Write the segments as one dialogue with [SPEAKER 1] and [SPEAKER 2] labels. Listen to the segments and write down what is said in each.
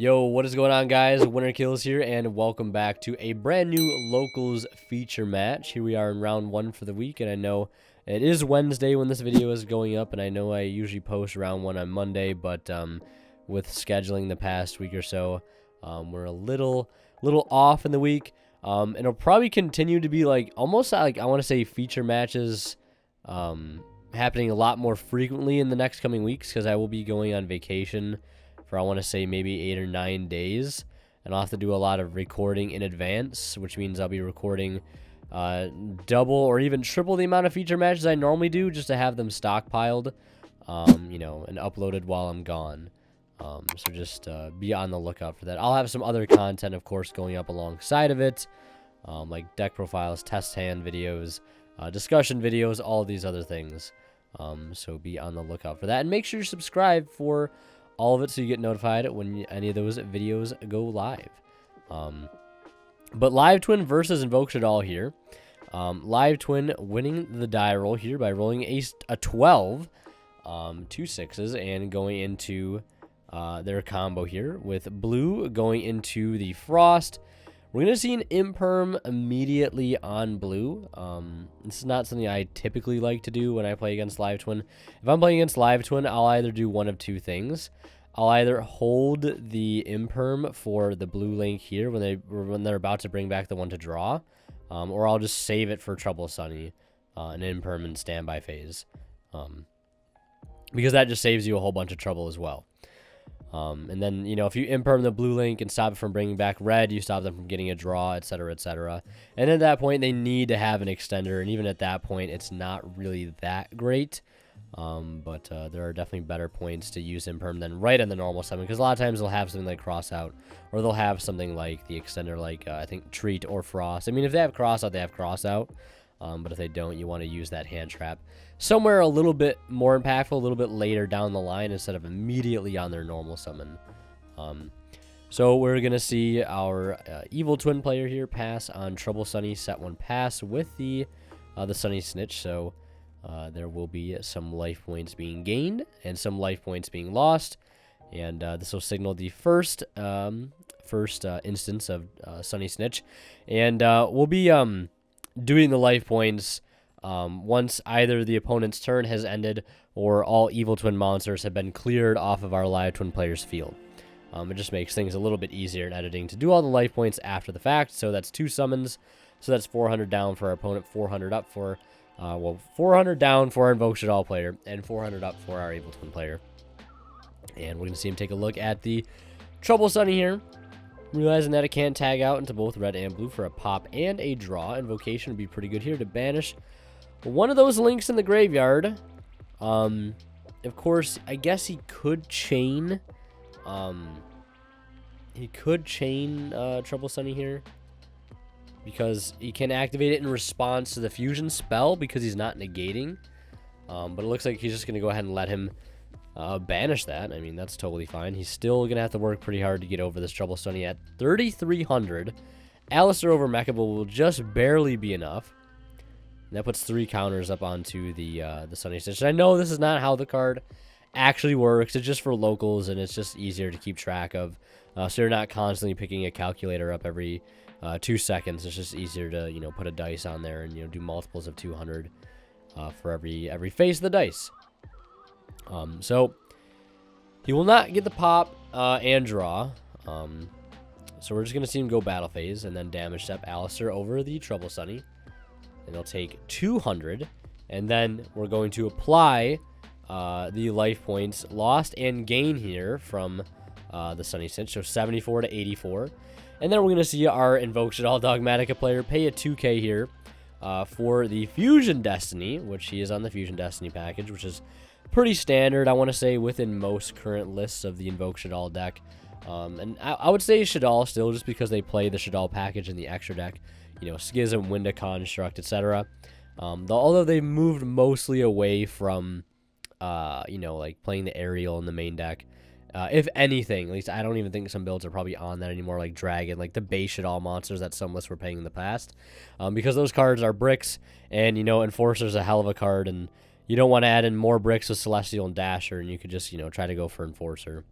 [SPEAKER 1] Yo, what is going on, guys? Winner Kills here, and welcome back to a brand new Locals feature match. Here we are in round 1 for the week, and I know it is Wednesday when this video is going up, and I know I usually post round 1 on Monday, but with scheduling the past week or so, we're a little off in the week. And it'll probably continue to be almost like I want to say feature matches happening a lot more frequently in the next coming weeks, because I will be going on vacation for I want to say maybe 8 or 9 days, and I'll have to do a lot of recording in advance, which means I'll be recording double or even triple the amount of feature matches I normally do, just to have them stockpiled, you know, and uploaded while I'm gone. So just be on the lookout for that. I'll have some other content, of course, going up alongside of it, like deck profiles, test hand videos, discussion videos, all these other things. So be on the lookout for that, and make sure you subscribe for all of it so you get notified when any of those videos go live. But Live Twin versus Invoked here. Live Twin winning the die roll here by rolling a 12, 2 6s, and going into their combo here with blue going into the Frost. We're going to see an Imperm immediately on blue. This is not something I typically like to do when I play against Live Twin. If I'm playing against Live Twin, I'll either do one of two things. I'll either hold the Imperm for the blue link here when they're about to bring back the one to draw, or I'll just save it for Trouble Sunny, an Imperm in standby phase, because that just saves you a whole bunch of trouble as well. And then, you know, if you Imperm the blue link and stop it from bringing back red, you stop them from getting a draw, etc., etc. And at that point, they need to have an extender, and even at that point, it's not really that great. But there are definitely better points to use Imperm than right in the normal summon, because a lot of times they'll have something like Cross Out, or they'll have something like the extender, like I think Treat or Frost. I mean, if they have Cross Out, they have Cross Out. But if they don't, you want to use that hand trap somewhere a little bit more impactful, a little bit later down the line, instead of immediately on their normal summon. So we're going to see our Evil Twin player here pass on Trouble Sunny, set 1 pass with the Sunny Snitch. So there will be some life points being gained and some life points being lost. And this will signal the first instance of Sunny Snitch. And we'll be doing the life points once either the opponent's turn has ended or all Evil Twin monsters have been cleared off of our Live Twin player's field. It just makes things a little bit easier in editing to do all the life points after the fact. So that's 2 summons. So that's 400 down for our opponent, 400 up for, 400 down for our Invoked player, and 400 up for our Evil Twin player. And we're going to see him take a look at the Trouble Sunny here. Realizing that it can't tag out into both red and blue for a pop and a draw. Invocation would be pretty good here to banish one of those links in the graveyard. Of course, I guess he could chain. Trouble Sunny here, because he can activate it in response to the fusion spell because he's not negating. But it looks like he's just going to go ahead and let him banish that. I mean, that's totally fine. He's still going to have to work pretty hard to get over this Trouble Sunny at 3,300. Alistair over Mechable will just barely be enough. And that puts 3 counters up onto the Sunny Stitch. And I know this is not how the card actually works. It's just for locals, and it's just easier to keep track of. So you're not constantly picking a calculator up every 2 seconds. It's just easier to, you know, put a dice on there and, you know, do multiples of 200 for every face of the dice. So he will not get the pop and draw. So we're just going to see him go battle phase and then damage step Alistair over the Trouble Sunny. And he'll take 200. And then we're going to apply the life points lost and gain here from the Sunny Cinch. So 74 to 84. And then we're going to see our Invoked Dogmatika player pay a 2K here for the Fusion Destiny, which he is on the Fusion Destiny package, which is pretty standard, I want to say, within most current lists of the Invoked Shadal deck. And I would say Shadal still, just because they play the Shadal package in the extra deck. You know, Schism, Winda Construct, etc. Although they've moved mostly away from, you know, like playing the Aerial in the main deck. If anything, at least I don't even think some builds are probably on that anymore, like Dragon, like the base Shadal monsters that some lists were playing in the past. Because those cards are bricks, and, you know, Enforcer's a hell of a card, and you don't want to add in more bricks with Celestial and Dasher, and you could just, you know, try to go for Enforcer.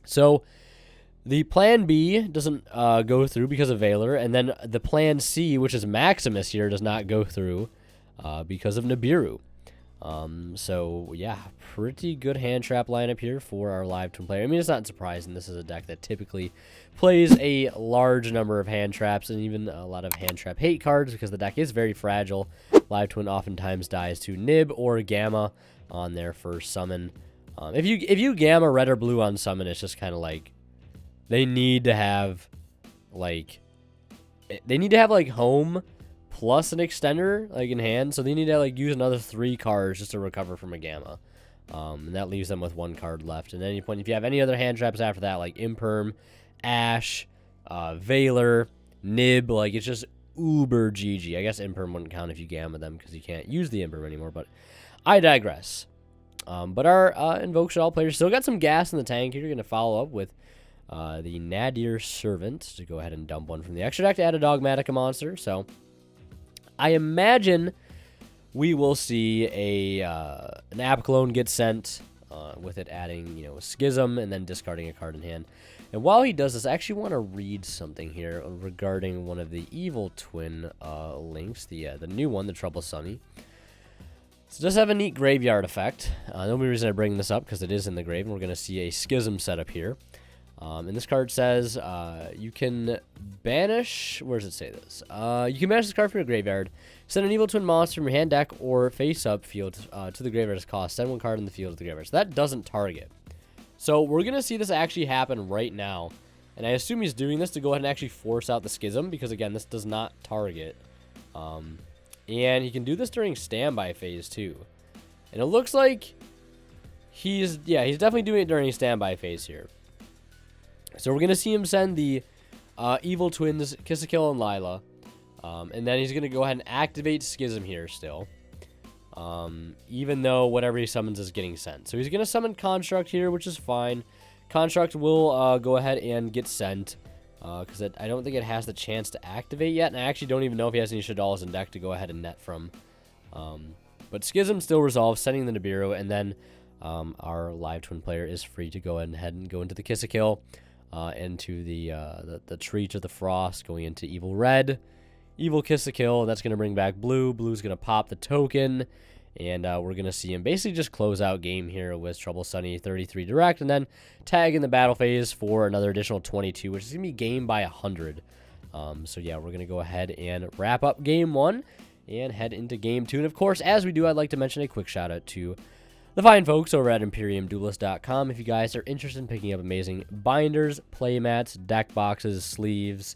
[SPEAKER 1] So The plan B doesn't go through because of Valor, and then the plan C, which is Maximus here, does not go through because of Nibiru. So yeah, pretty good hand trap lineup here for our live twin player. I mean, it's not surprising. This is a deck that typically plays a large number of hand traps and even a lot of hand trap hate cards because the deck is very fragile. Live twin oftentimes dies to Nib or Gamma on their first summon. If you Gamma red or blue on summon, it's just kind of like they need to have like home plus an extender like in hand, so they need to like use another 3 cards just to recover from a Gamma, and that leaves them with 1 card left. And at any point, if you have any other hand traps after that, like Imperm, Ash, Valor, Nib, like it's just uber GG. I guess Imperm wouldn't count if you Gamma them because you can't use the Imperm anymore, but I digress. But our Invoked Shadow players still got some gas in the tank here. You're going to follow up with the Nadir Servant to go ahead and dump one from the extra deck to add a Dogmatika monster. So I imagine we will see an App Clone get sent with it adding, a Schism and then discarding a card in hand. And while he does this, I actually want to read something here regarding one of the Evil Twin links, the new one, the Trouble Sunny. So it does have a neat graveyard effect. The only reason I bring this up because it is in the grave, and we're going to see a Schism setup here. And this card says you can banish. Where does it say this? You can banish this card from your graveyard. Send an Evil Twin monster from your hand, deck, or face-up field to the graveyard as cost. Send 1 card in the field to the graveyard. So that doesn't target. So we're going to see this actually happen right now. And I assume he's doing this to go ahead and actually force out the Schism because, again, this does not target. And he can do this during standby phase, too. And it looks like he's definitely doing it during standby phase here. So we're going to see him send the Evil Twins, Kill and Lila. And then he's going to go ahead and activate Schism here still. Even though whatever he summons is getting sent. So he's going to summon Construct here, which is fine. Construct will go ahead and get sent. Because I don't think it has the chance to activate yet. And I actually don't even know if he has any Shaddoll's in deck to go ahead and net from. But Schism still resolves, sending the Nibiru. And then our live twin player is free to go ahead and go into the Kill. Into the Tree to the Frost, going into Evil Red, Evil Kill. That's going to bring back Blue. Blue's going to pop the token, and we're going to see him basically just close out game here with Trouble Sunny 33 direct, and then tag in the battle phase for another additional 22, which is going to be game by 100. So yeah, we're going to go ahead and wrap up game 1 and head into game 2. And of course, as we do, I'd like to mention a quick shout out to the fine folks over at ImperiumDuelist.com. If you guys are interested in picking up amazing binders, playmats, deck boxes, sleeves,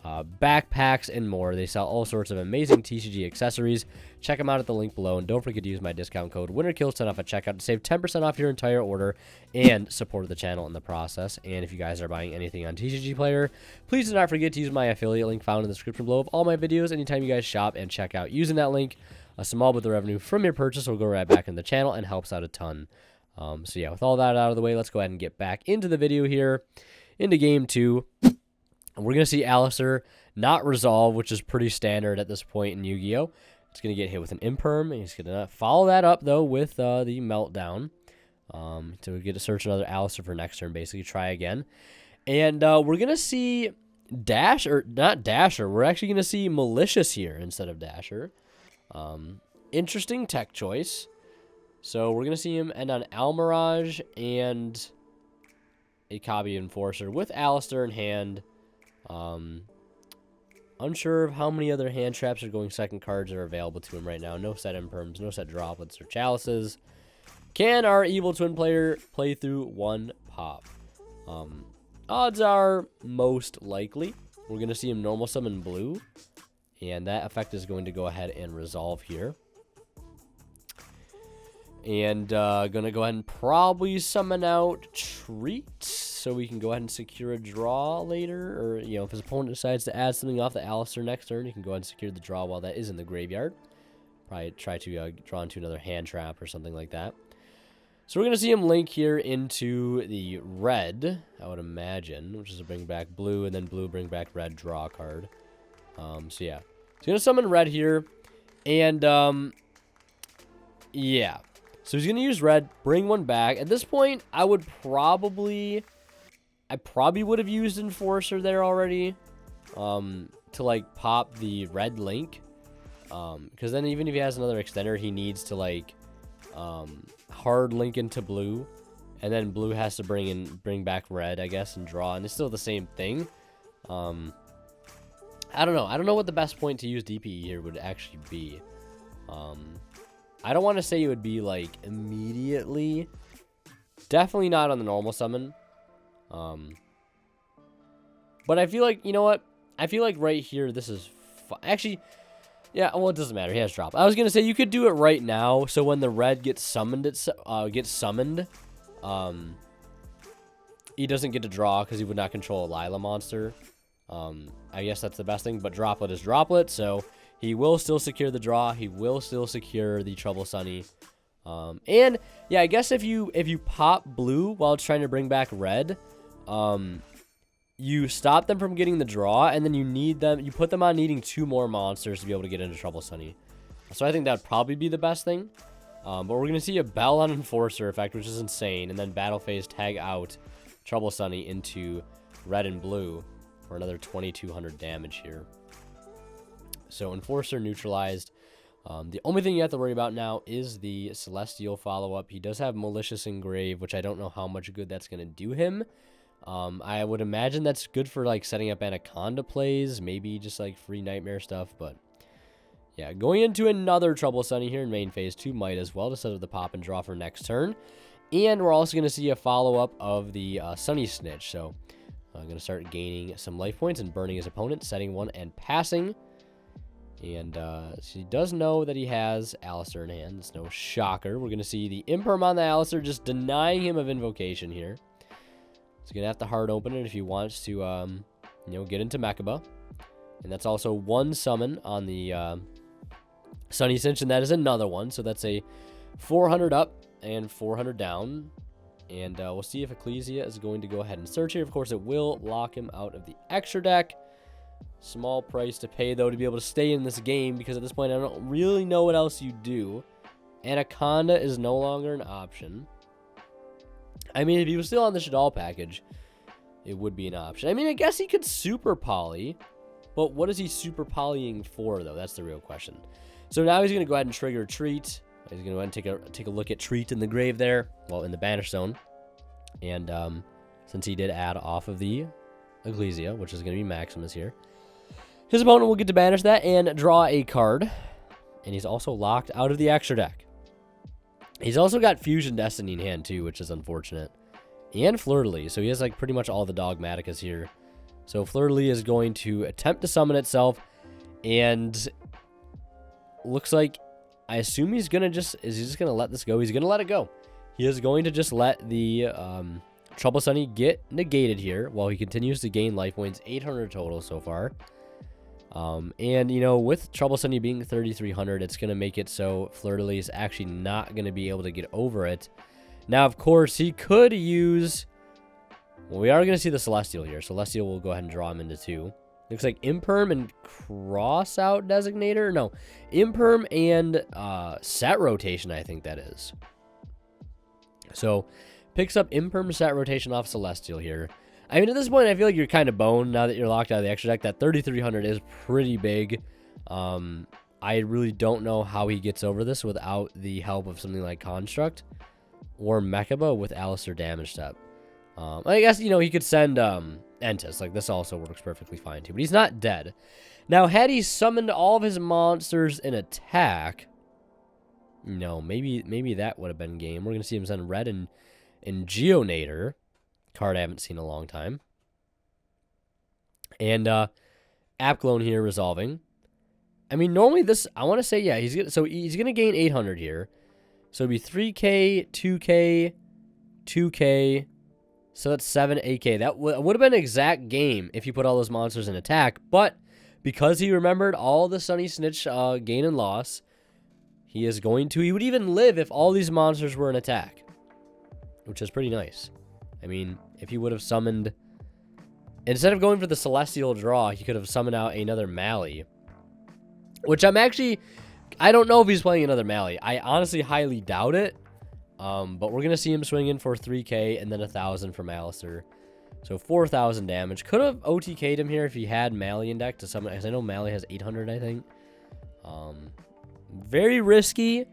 [SPEAKER 1] backpacks, and more, they sell all sorts of amazing TCG accessories. Check them out at the link below, and don't forget to use my discount code WinnerKills10 off at checkout to save 10% off your entire order and support the channel in the process. And if you guys are buying anything on TCG Player, please do not forget to use my affiliate link found in the description below of all my videos anytime you guys shop and check out using that link. A small bit of the revenue from your purchase will go right back in the channel and helps out a ton. So yeah, with all that out of the way, let's go ahead and get back into the video here, into game 2. And we're going to see Alistair not resolve, which is pretty standard at this point in Yu-Gi-Oh! It's going to get hit with an Imperm, and he's going to follow that up, though, with the Meltdown. So we get to search another Alistair for next turn, basically try again. And we're going to see not Dasher, we're actually going to see Malicious here instead of Dasher. Interesting tech choice. So we're going to see him end on Almirage and a Kabi Enforcer with Alistair in hand. Unsure of how many other hand traps or going second cards are available to him right now. No set Imperms, no set Droplets or Chalices. Can our Evil Twin player play through 1 pop? Odds are most likely. We're going to see him normal summon Blue. And that effect is going to go ahead and resolve here. And going to go ahead and probably summon out Treat. So we can go ahead and secure a draw later. Or, if his opponent decides to add something off the Alistair next turn, he can go ahead and secure the draw while that is in the graveyard. Probably try to draw into another hand trap or something like that. So we're going to see him link here into the red, I would imagine. Which is to bring back Blue, and then Blue bring back red, draw a card. So yeah. He's going to summon red here. And, yeah. So he's going to use red, bring 1 back. At this point, I would probably I probably would have used Enforcer there already to, like, pop the red link. Because then even if he has another extender, he needs to, like, hard link into blue. And then blue has to bring back red, I guess, and draw. And it's still the same thing. I don't know. I don't know what the best point to use DPE here would actually be. I don't want to say it would be, like, immediately. Definitely not on the normal summon. But I feel like, you know what? I feel like right here, this is... Actually, yeah, well, it doesn't matter. He has drop. I was going to say, you could do it right now. So when the red gets summoned, he doesn't get to draw because he would not control a Lila monster. I guess that's the best thing. But Droplet is Droplet, so he will still secure the draw. He will still secure the Trouble Sunny. And yeah, I guess if you pop blue while it's trying to bring back red, you stop them from getting the draw, and then you put them on needing 2 more monsters to be able to get into Trouble Sunny. So I think that'd probably be the best thing. But we're gonna see a Bell on Enforcer effect, which is insane, and then Battle Phase tag out Trouble Sunny into red and blue for another 2200 damage here. So Enforcer neutralized. The only thing you have to worry about now is the Celestial follow-up. He does have Malicious Engrave, which I don't know how much good that's going to do him. I would imagine that's good for, like, setting up Anaconda plays, maybe just, like, free Nightmare stuff, but yeah, going into another Trouble Sunny here in main phase 2 might as well to set up the pop and draw for next turn. And we're also going to see a follow-up of the Sunny Snitch, so I'm going to start gaining some life points and burning his opponent, setting one and passing. And so he does know that he has Alistair in hand. It's no shocker. We're going to see the Imperm on the Alistair just denying him of Invocation here. He's going to have to hard open it if he wants to, you know, get into Mechaba. And that's also 1 summon on the Sunny Cinch, and that is another one. So that's a 400 up and 400 down. And we'll see if Ecclesia is going to go ahead and search here. Of course, it will lock him out of the extra deck. Small price to pay, though, to be able to stay in this game, because at this point I don't really know what else you do. Anaconda is no longer an option. I mean, if he was still on the Shadal package, it would be an option. I mean, I guess he could Super Poly, but what is he Super Polying for, though? That's the real question. So now he's going to go ahead and trigger Treat. He's going to go ahead and take a look at Treat in the grave there, well, in the Banish Zone. And since he did add off of the Ecclesia, which is going to be Maximus here, his opponent will get to banish that and draw a card. And he's also locked out of the extra deck. He's also got Fusion Destiny in hand, too, which is unfortunate. And Fleur-de-Lis, so he has, like, pretty much all the Dogmatikas here. So Fleur-de-Lis is going to attempt to summon itself. And looks like, I assume he's going to is he just going to let this go? He's going to let it go. He is going to just let the Trouble Sunny get negated here while he continues to gain life points, 800 total so far. And, you know, with Trouble Sunny being 3,300, it's going to make it so Fleur-de-Lis is actually not going to be able to get over it. Now, of course, he could use... Well, we are going to see the Celestial here. Celestial will go ahead and draw him into 2. Looks like Imperm and Cross-Out Designator? No, Imperm and Set Rotation, I think that is. So, picks up Imperm Set Rotation off Celestial here. I mean, at this point, I feel like you're kind of boned now that you're locked out of the extra deck. That 3,300 is pretty big. I really don't know how he gets over this without the help of something like Construct or Mechaba with Alistair Damage Step. I guess, you know, he could send Entis. Like, this also works perfectly fine, too. But he's not dead. Now, had he summoned all of his monsters in attack, no, maybe that would have been game. We're going to see him send Red and Geonator. Card I haven't seen in a long time. And Apclone here resolving. I mean, normally this, I want to say, yeah, he's going to gain 800 here. So it'd be 3K, 2K, 2K. So that's 7, 8K. That would have been an exact game if you put all those monsters in attack. But because he remembered all the Sunny Snitch gain and loss, he would even live if all these monsters were in attack, which is pretty nice. I mean, if he would have summoned... Instead of going for the Celestial draw, he could have summoned out another Mally. Which I don't know if he's playing another Mally. I honestly highly doubt it. But we're going to see him swing in for 3K and then 1,000 from Alistair. So 4,000 damage. Could have OTK'd him here if he had Mally in deck to summon, because I know Mally has 800, I think. Very risky.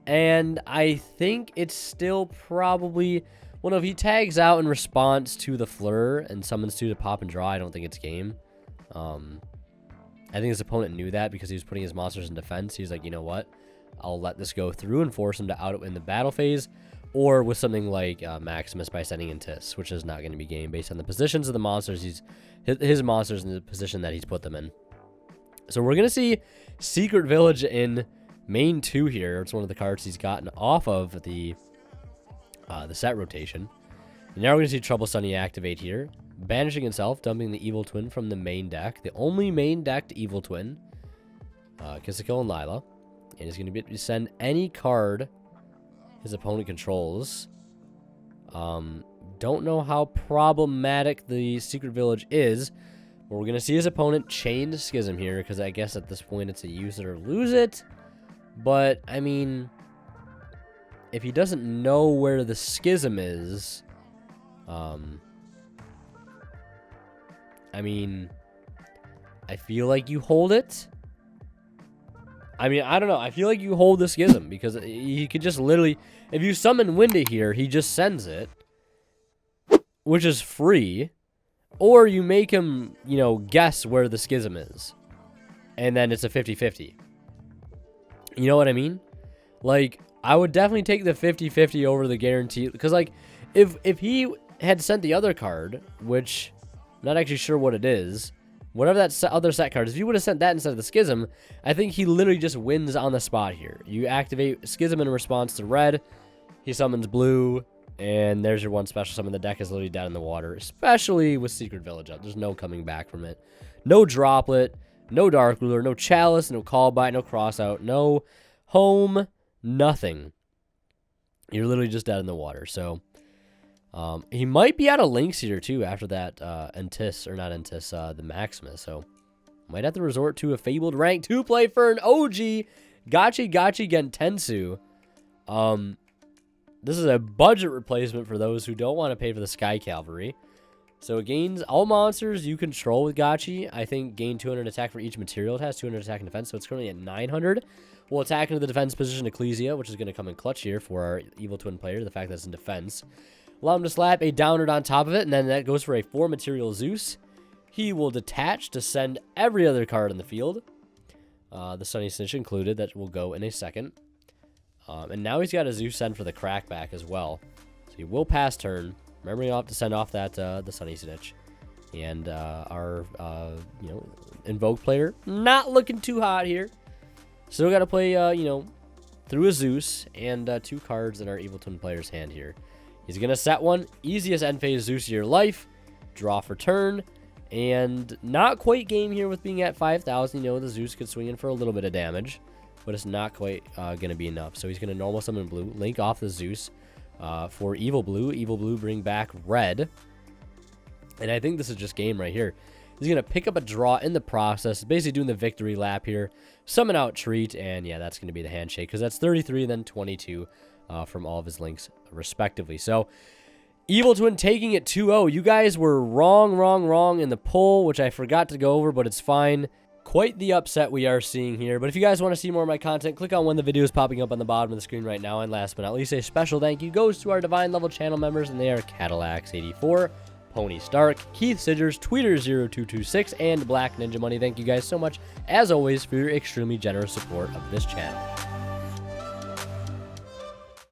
[SPEAKER 1] And I think it's still probably... Well, no, if he tags out in response to the Fleur and summons 2 to pop and draw, I don't think it's game. I think his opponent knew that because he was putting his monsters in defense. He's like, you know what? I'll let this go through and force him to outwin the battle phase. Or with something like Maximus by sending in Tis, which is not going to be game based on the positions of the monsters. His monsters in the position that he's put them in. So we're going to see Secret Village in main 2 here. It's one of the cards he's gotten off of the set rotation. And now we're going to see Trouble Sunny activate here. Banishing himself, dumping the Evil Twin from the main deck. The only main decked Evil Twin. Kisako and Lila. And he's going to be able to send any card his opponent controls. Don't know how problematic the Secret Village is. But we're going to see his opponent chain Schism here, because I guess at this point it's a use it or lose it. But, I mean, if he doesn't know where the Schism is, I mean, I feel like you hold it. I mean, I don't know. I feel like you hold the Schism because he could just literally... If you summon Winda here, he just sends it, which is free. Or you make him, you know, guess where the Schism is. And then it's a 50-50. You know what I mean? Like, I would definitely take the 50-50 over the guarantee. Because, like, if he had sent the other card, which I'm not actually sure what it is... Whatever that other set card is, if you would have sent that instead of the Schism, I think he literally just wins on the spot here. You activate Schism in response to red, he summons blue, and there's your one special summon. The deck is literally dead in the water, especially with Secret Village up. There's no coming back from it. No Droplet, no Dark Ruler, no Chalice, no Callbite, no Crossout, no Home, nothing. You're literally just dead in the water, so... he might be out of links here, too, after that, Entis, or not Entis, the Maximus, so might have to resort to a Fabled Rank 2 play for an OG Gachi Gentensu. This is a budget replacement for those who don't want to pay for the Sky Cavalry. So it gains all monsters you control with Gachi. I think gain 200 attack for each material. It has 200 attack and defense, so it's currently at 900. We'll attack into the defense position Ecclesia, which is going to come in clutch here for our Evil Twin player, the fact that it's in defense. Allow him to slap a Downward on top of it, and then that goes for a 4-material Zeus. He will detach to send every other card in the field. The Sunny Snitch included, that will go in a second. And now he's got a Zeus send for the Crackback as well. So he will pass turn. Remember, you'll have to send off that the Sunny Snitch. And our, you know, Invoked player, not looking too hot here. Still got to play, you know, through a Zeus and 2 cards in our Evil Twin player's hand here. He's going to set one. Easiest end phase Zeus of your life. Draw for turn. And not quite game here with being at 5,000. You know, the Zeus could swing in for a little bit of damage. But it's not quite going to be enough. So he's going to normal summon blue. Link off the Zeus for Evil Blue. Evil Blue bring back red. And I think this is just game right here. He's going to pick up a draw in the process. Basically doing the victory lap here. Summon out Treat. And yeah, that's going to be the handshake. Because that's 33 and then 22 from all of his links respectively. So Evil Twin taking it 2-0. You guys were wrong in the poll, which I forgot to go over, but it's fine. Quite the upset we are seeing here. But if you guys want to see more of my content, click on one of the videos popping up on the bottom of the screen right now. And last but not least, a special thank you goes to our Divine Level channel members, and they are Cadillacs84, Pony Stark, Keith Sidgers, Tweeter0226, and Black Ninja Money. Thank you guys so much, as always, for your extremely generous support of this channel.